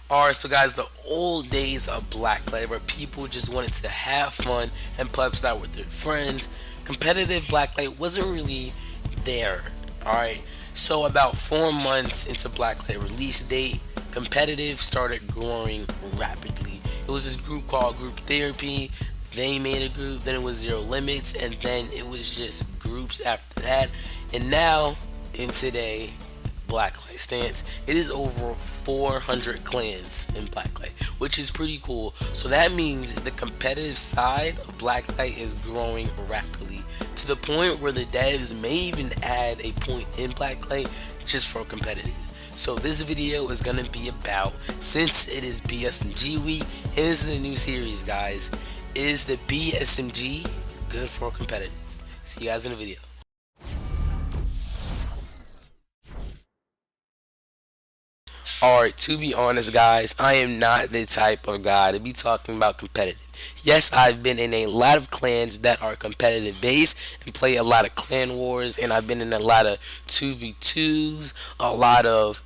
Alright, so guys, the old days of Blacklight where people just wanted to have fun and play style with their friends, competitive Blacklight wasn't really there. Alright, so about 4 months into Blacklight release date, competitive started growing rapidly. It was this group called Group Therapy. They made a group, then it was Zero Limits, and then it was just groups after that. And now, in today, Blacklight stance, it is over 400 clans in Blacklight, which is pretty cool. So that means the competitive side of Blacklight is growing rapidly to the point where the devs may even add a point in Blacklight just for competitive. So this video is going to be about, since it is BSMG week and this is a new series, guys, is the BSMG good for competitive? See you guys in the video. Alright, to be honest, guys, I am not the type of guy to be talking about competitive. Yes, I've been in a lot of clans that are competitive based and play a lot of clan wars, and I've been in a lot of 2v2s, a lot of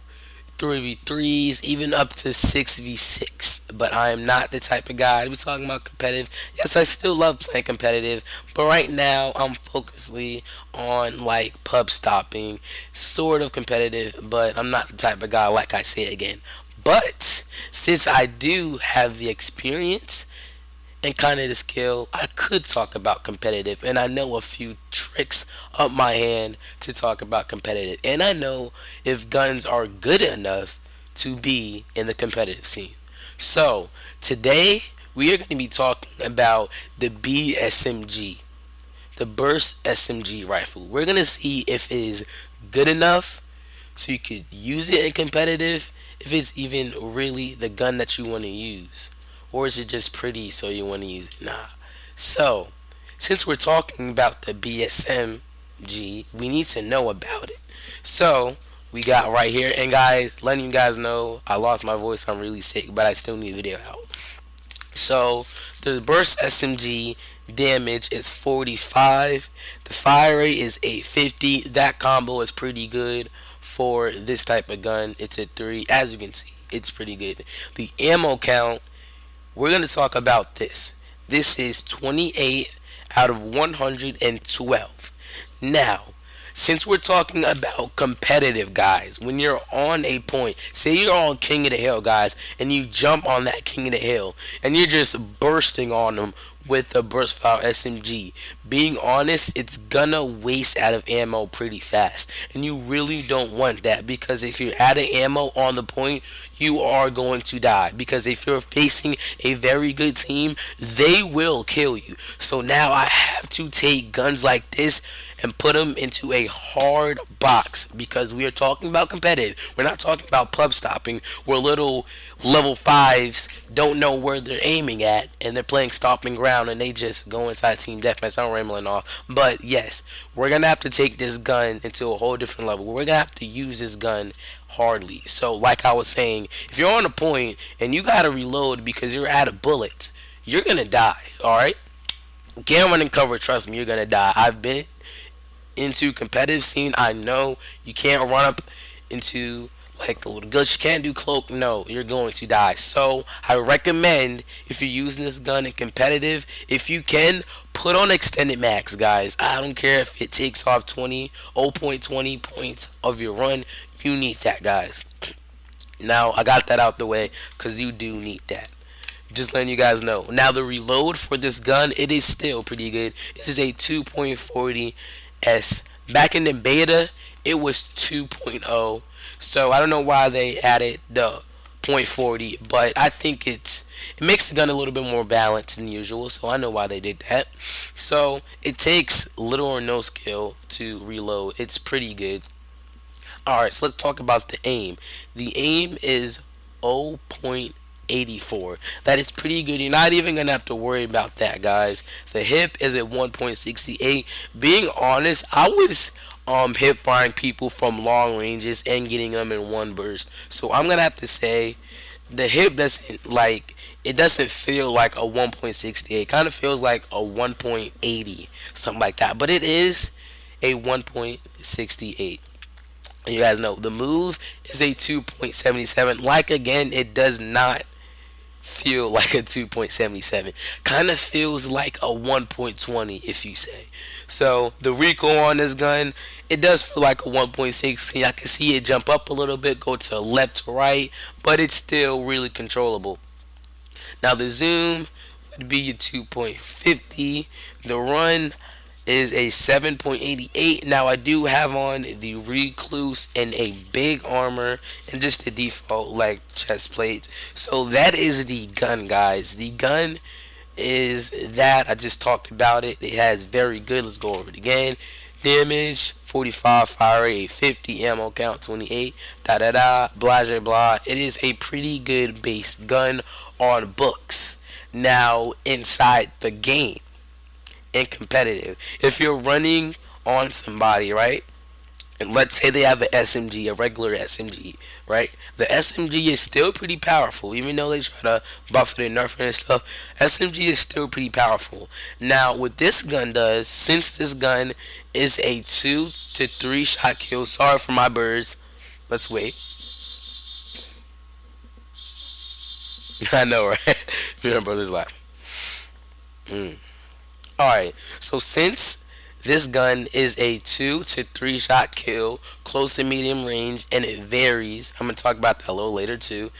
3v3s, even up to 6v6. But I am not the type of guy to be talking about competitive. Yes, I still love playing competitive, but right now I'm focusedly on like pub stopping, sort of competitive, but I'm not the type of guy, like I say again. But since I do have the experience and kind of the skill, I could talk about competitive, and I know a few tricks up my hand to talk about competitive, and I know if guns are good enough to be in the competitive scene. So today we are going to be talking about the BSMG, the Burst SMG rifle. We're going to see if it is good enough so you could use it in competitive, if it's even really the gun that you want to use, or is it just pretty so you want to use it? Nah. So since we're talking about the BSMG, we need to know about it. So we got right here, and guys, letting you guys know, I lost my voice, I'm really sick, but I still need a video out. So the burst SMG damage is 45. The fire rate is 850. That combo is pretty good for this type of gun. It's a 3. As you can see, it's pretty good. The ammo count, we're going to talk about this. This is 28 out of 112. Now, since we're talking about competitive, guys, when you're on a point, say you're on King of the Hill, guys, and you jump on that King of the Hill and you're just bursting on them with the burst file SMG, being honest, it's gonna waste out of ammo pretty fast, and you really don't want that, because if you're out of ammo on the point, you are going to die, because if you're facing a very good team, they will kill you. So now I have to take guns like this and put them into a hard box, because we are talking about competitive. We're not talking about pub stopping where little level 5s don't know where they're aiming at and they're playing stomping ground and they just go inside team deathmatch. I'm rambling off. But yes, we're going to have to take this gun into a whole different level. We're going to have to use this gun hardly. So like I was saying, if you're on a point and you got to reload because you're out of bullets, you're going to die. Alright? Can't run and cover, trust me, you're going to die. I've been into competitive scene. I know you can't run up into like the little guns. You can't do cloak. No, you're going to die. So I recommend, if you're using this gun in competitive, if you can, put on extended max, guys. I don't care if it takes off 0.20 points of your run. You need that, guys. Now I got that out the way because you do need that. Just letting you guys know. Now the reload for this gun, it is still pretty good. This is a 2.40 S. Back in the beta, it was 2.0. So I don't know why they added the .40, but I think it makes the gun a little bit more balanced than usual. So I know why they did that. So it takes little or no skill to reload. It's pretty good. Alright, so let's talk about the aim. The aim is 0.84. That is pretty good. You're not even gonna have to worry about that, guys. The hip is at 1.68. Being honest, I was hip firing people from long ranges and getting them in one burst. So I'm gonna have to say the hip doesn't, like, it doesn't feel like a 1.68. It kind of feels like a 1.80, something like that. But it is a 1.68. You guys know the move is a 2.77. Like again, it does not feel like a 2.77. Kind of feels like a 1.20 if you say. So the recoil on this gun, it does feel like a 1.6. I can see it jump up a little bit, go to left to right, but it's still really controllable. Now the zoom would be your 2.50. The run is a 7.88. Now I do have on the recluse and a big armor and just the default like chest plate. So that is the gun, guys. The gun is that I just talked about it. It has very good. Let's go over it again. Damage 45, fire rate 50, ammo count 28, da da da, blah blah blah. It is a pretty good base gun on books. Now inside the game and competitive, if you're running on somebody, right? And let's say they have an SMG, a regular SMG, right? The SMG is still pretty powerful, even though they try to buff it and nerf it and stuff. SMG is still pretty powerful. Now, what this gun does, since this gun is a 2 to 3 shot kill, sorry for my birds. Let's wait. I know, right? Remember this laugh. Alright, so since this gun is a 2 to 3 shot kill, close to medium range, and it varies. I'm going to talk about that a little later too.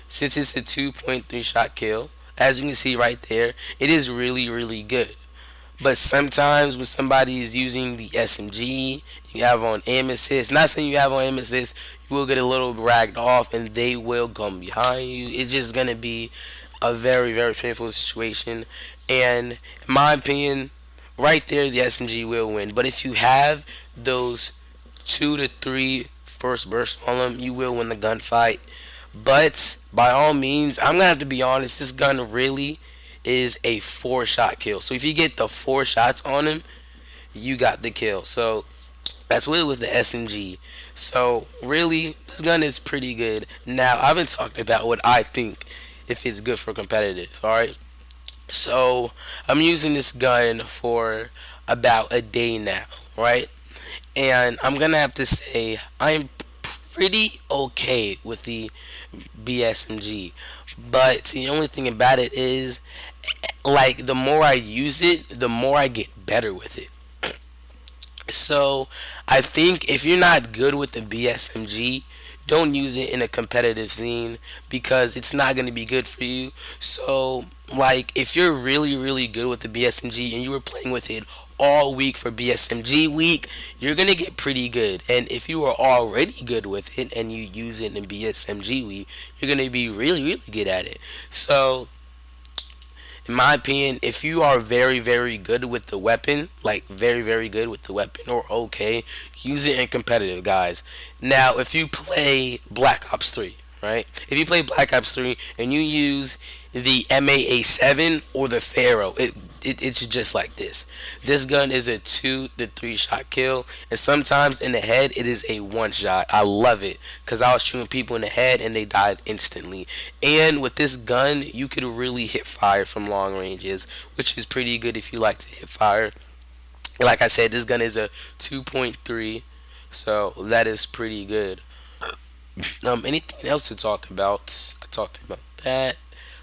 Since it's a 2.3 shot kill, as you can see right there, it is really, really good. But sometimes when somebody is using the SMG, you have on aim assist. Not saying you have on aim assist, you will get a little ragged off and they will come behind you. It's just going to be a very, very painful situation. And in my opinion, right there, the SMG will win. But if you have those 2 to 3 first bursts on them, you will win the gunfight. But by all means, I'm gonna have to be honest. This gun really is a 4 shot kill. So if you get the 4 shots on him, you got the kill. So that's really with the SMG. So really, this gun is pretty good. Now I haven't talked about what I think if it's good for competitive. All right. So I'm using this gun for about a day now, right? And I'm gonna have to say I'm pretty okay with the BSMG, but the only thing about it is, like, the more I use it, the more I get better with it. So I think if you're not good with the BSMG, don't use it in a competitive scene because it's not going to be good for you. So, like, if you're really, really good with the BSMG and you were playing with it all week for BSMG week, you're going to get pretty good. And if you are already good with it and you use it in BSMG week, you're going to be really, really good at it. So, in my opinion, if you are very, very good with the weapon, like very, very good with the weapon or okay, use it in competitive, guys. Now, if you play Black Ops 3, right? If you play Black Ops 3 and you use the MAA7 or the Pharaoh, it's just like this. This gun is a 2 to 3 shot kill, and sometimes in the head it is a 1 shot. I love it because I was shooting people in the head and they died instantly. And with this gun, you could really hit fire from long ranges, which is pretty good if you like to hit fire. Like I said, this gun is a 2.3, so that is pretty good. Anything else to talk about? I talked about that.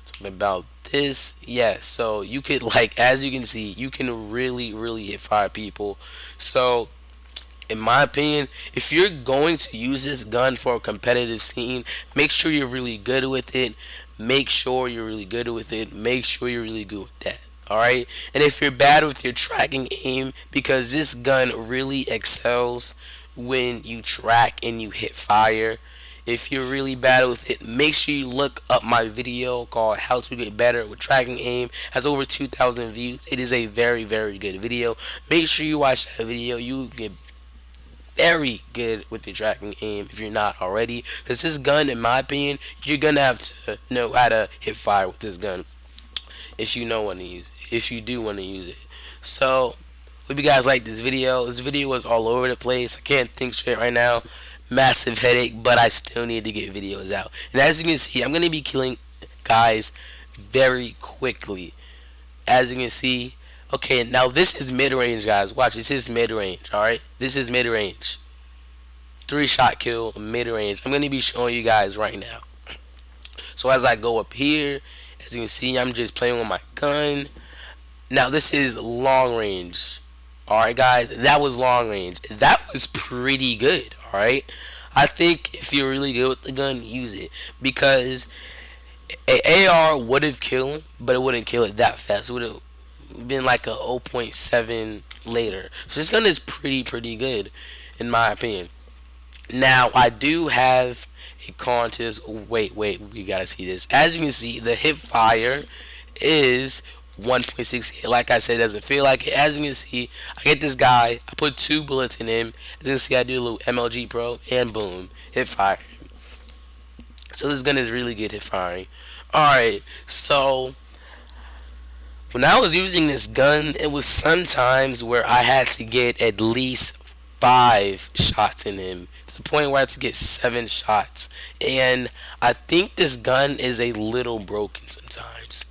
Talking about this, yeah. So you could, like, as you can see, you can really, really hit fire people. So in my opinion, if you're going to use this gun for a competitive scene, make sure you're really good with it. Make sure you're really good with it. Make sure you're really good with that. Alright? And if you're bad with your tracking aim, because this gun really excels when you track and you hit fire. If you're really bad with it, make sure you look up my video called How to Get Better with Tracking Aim. It has over 2,000 views. It is a very, very good video. Make sure you watch that video. You get very good with your tracking aim if you're not already. Because this gun, in my opinion, you're going to have to know how to hit fire with this gun if you know when to use it. If you do want to use it. So, hope you guys like this video. This video was all over the place. I can't think straight right now. Massive headache, but I still need to get videos out. And as you can see, I'm going to be killing guys very quickly. As you can see, okay, now this is mid-range, guys. Watch, this is mid-range, alright? This is mid-range. 3 shot kill mid range. I'm gonna be showing you guys right now. So as I go up here, as you can see, I'm just playing with my gun. Now this is long range. Alright guys, that was long range. That was pretty good, alright? I think if you're really good with the gun, use it. Because a AR would have killed him, but it wouldn't kill it that fast. It would have been like a zero point 0.7 later. So this gun is pretty good, in my opinion. Now I do have a con to this. Wait, we gotta see this. As you can see, the hip fire is 1.6. Like I said, it doesn't feel like it. As you can see, I get this guy. I put 2 bullets in him. As you can see, I do a little MLG Pro, and boom, hip fire. So this gun is really good hip firing. Alright, so when I was using this gun, it was sometimes where I had to get at least 5 shots in him, to the point where I had to get 7 shots. And I think this gun is a little broken sometimes.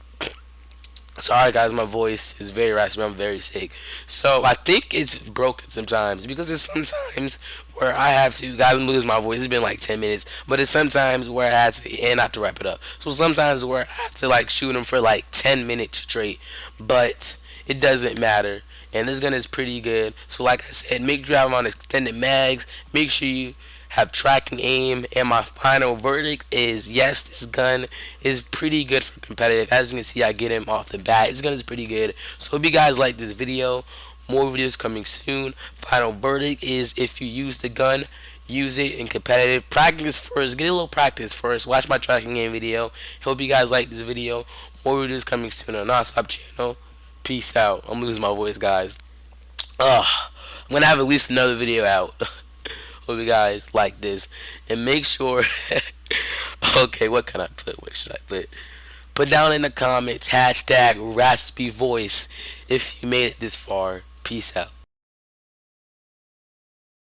Sorry guys, my voice is very raspy. I'm very sick. So I think it's broken sometimes, because it's sometimes where I have to, guys, I'm losing my voice. It's been like 10 minutes, but it's sometimes where I have to, and I have to wrap it up. So sometimes where I have to like shoot them for like 10 minutes straight, but it doesn't matter. And this gun is pretty good. So like I said, make sure you have on extended mags. Make sure you have tracking aim. And my final verdict is yes, this gun is pretty good for competitive. As you can see, I get him off the bat. This gun is pretty good. So hope you guys like this video. More videos coming soon. Final verdict is, if you use the gun, use it in competitive. Practice first. Get a little practice first. Watch my tracking game video. Hope you guys like this video. More videos coming soon on Non-Stop channel. Peace out. I'm losing my voice, guys. I'm gonna have at least another video out. Hope you guys like this, and make sure. Okay, what can I put? What should I put? Put down in the comments hashtag raspy voice if you made it this far. Peace out.